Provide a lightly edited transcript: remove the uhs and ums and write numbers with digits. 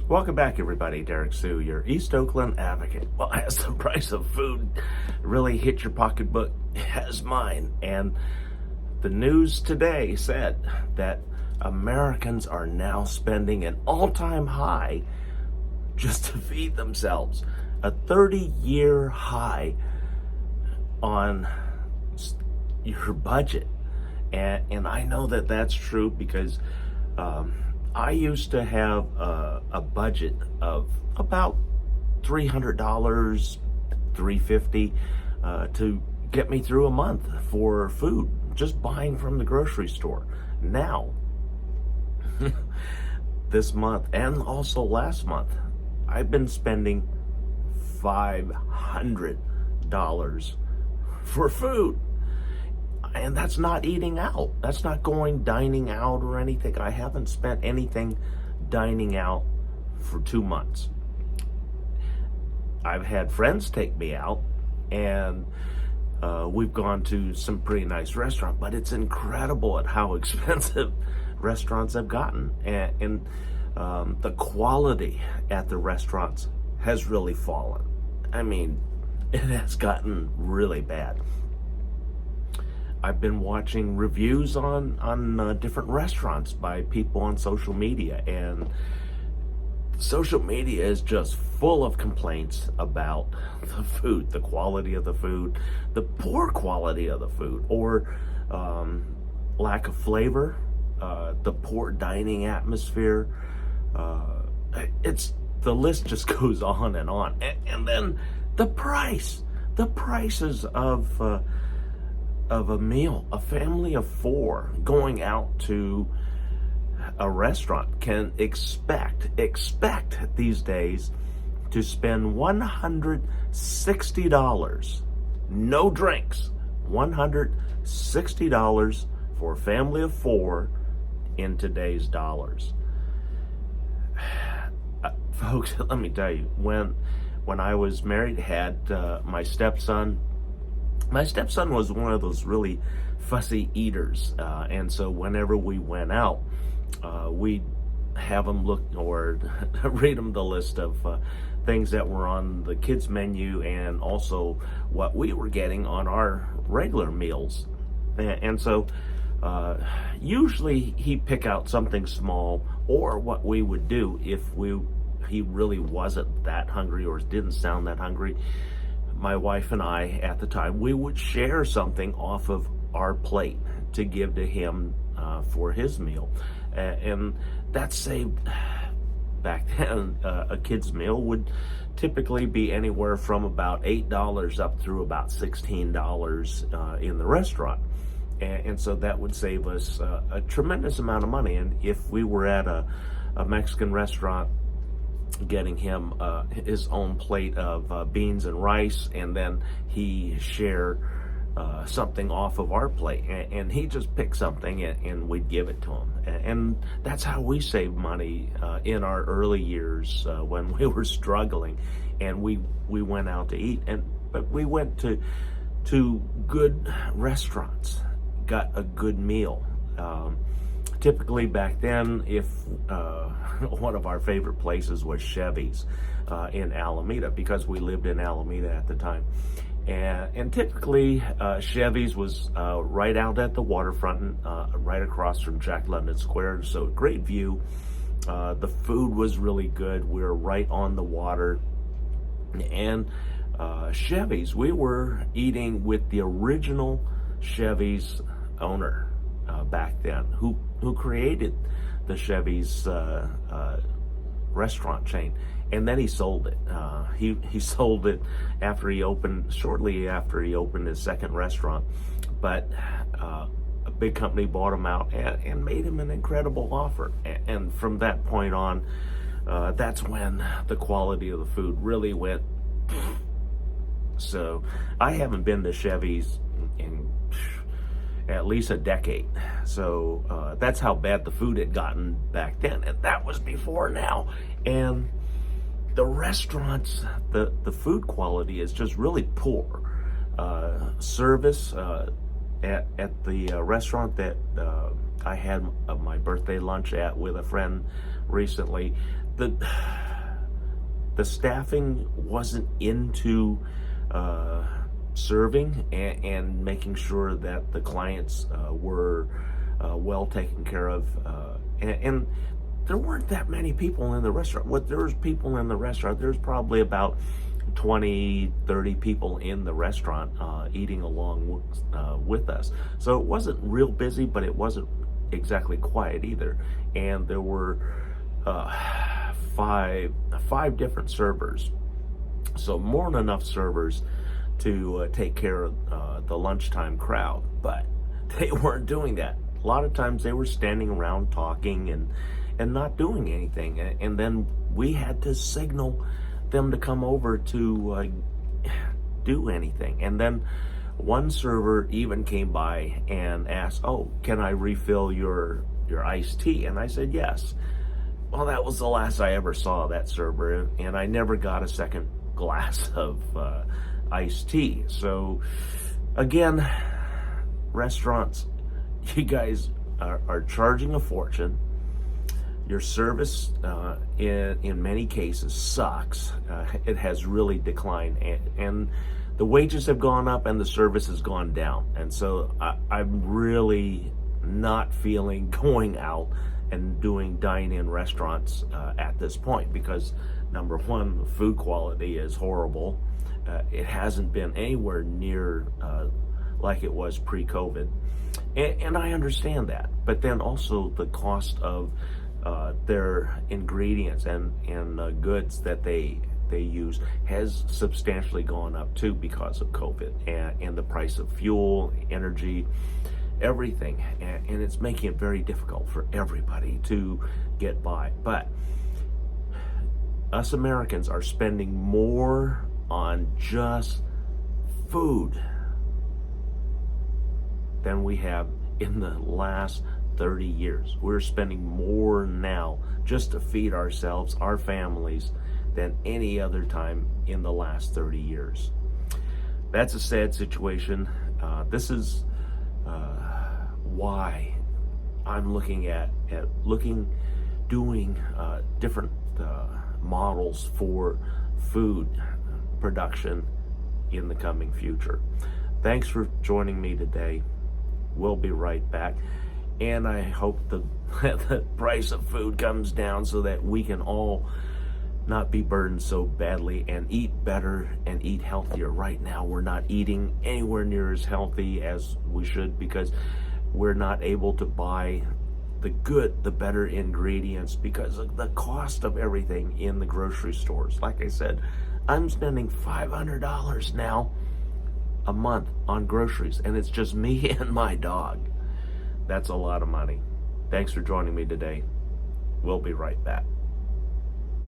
Welcome back, everybody. Derrick Soo, your East Oakland advocate. Well, has the price of food really hit your pocketbook? It has mine. And the news today said that Americans are now spending an all-time high just to feed themselves. A 30-year high on your budget. And I know that that's true because I used to have a budget of about $300, $350 to get me through a month for food, just buying from the grocery store. Now, this month and also last month, I've been spending $500 for food. And that's not eating out. That's not going dining out or anything. I haven't spent anything dining out for 2 months. I've had friends take me out, and we've gone to some pretty nice restaurants, but it's incredible at how expensive restaurants have gotten. And the quality at the restaurants has really fallen. I mean, it has gotten really bad. I've been watching reviews on different restaurants by people on social media, and social media is just full of complaints about the food, the quality of the food, the poor quality of the food, or lack of flavor, the poor dining atmosphere. The list just goes on and on. And then the prices of a meal. A family of 4 going out to a restaurant can expect these days to spend $160, no drinks, $160 for a family of 4 in today's dollars. Folks, let me tell you, when I was married, had my stepson. My stepson was one of those really fussy eaters, and so whenever we went out, we'd have him look or read him the list of things that were on the kids' menu and also what we were getting on our regular meals. And so usually he'd pick out something small, or what we would do if he really wasn't that hungry or didn't sound that hungry. My wife and I, at the time, we would share something off of our plate to give to him for his meal. And that saved, back then, a kid's meal would typically be anywhere from about $8 up through about $16 in the restaurant. And so that would save us a tremendous amount of money. And if we were at a Mexican restaurant, getting him his own plate of beans and rice, and then he shared something off of our plate, and he just picked something and we'd give it to him. And that's how we saved money in our early years when we were struggling, and we went out to eat. But we went to good restaurants, got a good meal. Typically back then, if one of our favorite places was Chevy's in Alameda, because we lived in Alameda at the time. And typically Chevy's was right out at the waterfront, right across from Jack London Square, so great view. The food was really good. We were right on the water. And Chevy's, we were eating with the original Chevy's owner back then, who created the Chevy's restaurant chain, and then he sold it. He sold it shortly after he opened his second restaurant, but a big company bought him out and made him an incredible offer. And from that point on, that's when the quality of the food really went. So I haven't been to Chevy's in at least a decade. So that's how bad the food had gotten back then, and that was before now. And the restaurants, the food quality is just really poor. Service at the restaurant that I had my birthday lunch at with a friend recently, the staffing wasn't into serving and making sure that the clients were well taken care of, and there weren't that many people in the restaurant. There was people in the restaurant. There's probably about 20, 30 people in the restaurant eating along with us. So it wasn't real busy, but it wasn't exactly quiet either. And there were five different servers. So more than enough servers to take care of the lunchtime crowd. But they weren't doing that. A lot of times they were standing around talking and not doing anything. And then we had to signal them to come over to do anything. And then one server even came by and asked, "Oh, can I refill your iced tea?" And I said yes. Well, that was the last I ever saw that server, and I never got a second glass of iced tea. So again, restaurants, you guys are charging a fortune. Your service in many cases sucks. It has really declined, and the wages have gone up and the service has gone down. And so I'm really not feeling going out and doing dine-in restaurants at this point, because number one, the food quality is horrible. It hasn't been anywhere near like it was pre-COVID, and I understand that. But then also the cost of their ingredients and goods that they use has substantially gone up too because of COVID, and the price of fuel, energy, everything, and it's making it very difficult for everybody to get by. But us Americans are spending more on just food than we have in the last 30 years. We're spending more now just to feed ourselves, our families, than any other time in the last 30 years. That's a sad situation. This is why I'm looking at doing different models for food production in the coming future. Thanks for joining me today. We'll be right back. And I hope the price of food comes down so that we can all not be burdened so badly and eat better and eat healthier. Right now, we're not eating anywhere near as healthy as we should because we're not able to buy the better ingredients because of the cost of everything in the grocery stores. Like I said, I'm spending $500 now a month on groceries, and it's just me and my dog. That's a lot of money. Thanks for joining me today. We'll be right back.